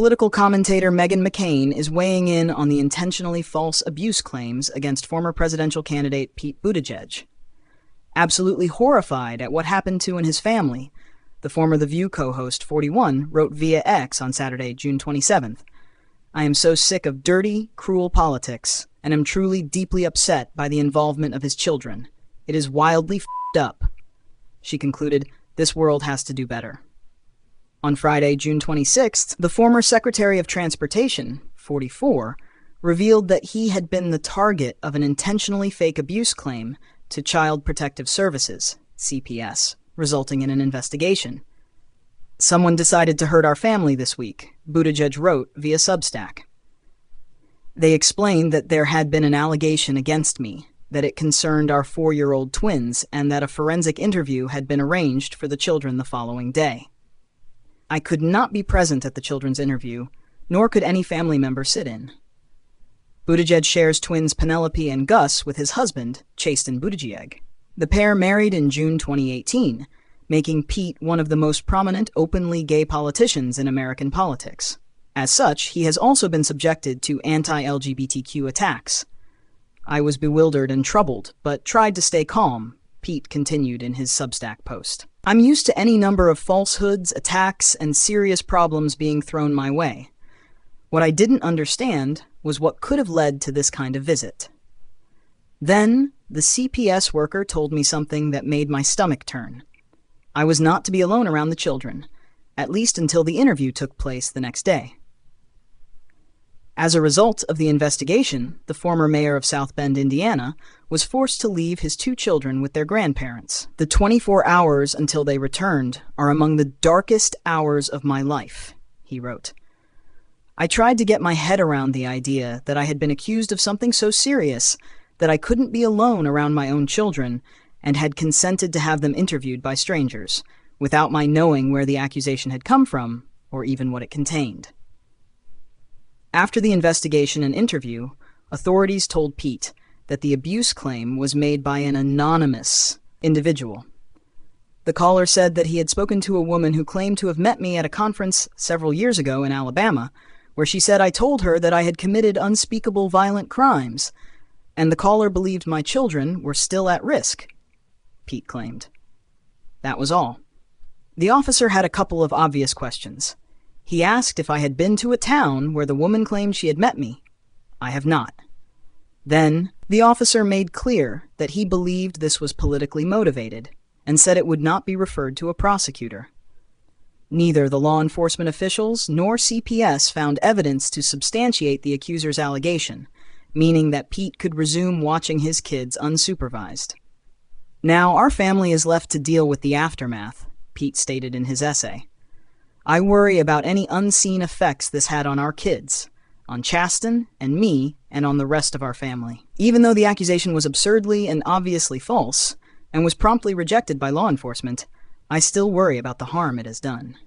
Political commentator Meghan McCain is weighing in on the intentionally false abuse claims against former presidential candidate Pete Buttigieg. Absolutely horrified at what happened to and his family, the former The View co-host 41 wrote via X on Saturday, June 27th, "I am so sick of dirty, cruel politics, and am truly deeply upset by the involvement of his children. It is wildly f***ed up." She concluded, "This world has to do better." On Friday, June 26th, the former Secretary of Transportation, 44, revealed that he had been the target of an intentionally fake abuse claim to Child Protective Services, CPS, resulting in an investigation. "Someone decided to hurt our family this week," Buttigieg wrote via Substack. They explained that there had been an allegation against me, that it concerned our 4-year-old twins, and that a forensic interview had been arranged for the children the following day. I could not be present at the children's interview, nor could any family member sit in. Buttigieg shares twins Penelope and Gus with his husband, Chasten Buttigieg. The pair married in June 2018, making Pete one of the most prominent openly gay politicians in American politics. As such, he has also been subjected to anti-LGBTQ attacks. "I was bewildered and troubled, but tried to stay calm," Pete continued in his Substack post. "I'm used to any number of falsehoods, attacks, and serious problems being thrown my way. What I didn't understand was what could have led to this kind of visit." Then, the CPS worker told me something that made my stomach turn. I was not to be alone around the children, at least until the interview took place the next day. As a result of the investigation, the former mayor of South Bend, Indiana, was forced to leave his 2 children with their grandparents. "The 24 hours until they returned are among the darkest hours of my life," he wrote. "I tried to get my head around the idea that I had been accused of something so serious that I couldn't be alone around my own children, and had consented to have them interviewed by strangers, without my knowing where the accusation had come from, or even what it contained." After the investigation and interview, authorities told Pete that the abuse claim was made by an anonymous individual. The caller said that he had spoken to a woman who claimed to have met me at a conference several years ago in Alabama, where she said I told her that I had committed unspeakable violent crimes, and the caller believed my children were still at risk, Pete claimed. That was all. The officer had a couple of obvious questions. He asked if I had been to a town where the woman claimed she had met me. I have not. Then, the officer made clear that he believed this was politically motivated, and said it would not be referred to a prosecutor. Neither the law enforcement officials nor CPS found evidence to substantiate the accuser's allegation, meaning that Pete could resume watching his kids unsupervised. "Now our family is left to deal with the aftermath," Pete stated in his essay. "I worry about any unseen effects this had on our kids, on Chasten and me, and on the rest of our family." Even though the accusation was absurdly and obviously false, and was promptly rejected by law enforcement, I still worry about the harm it has done.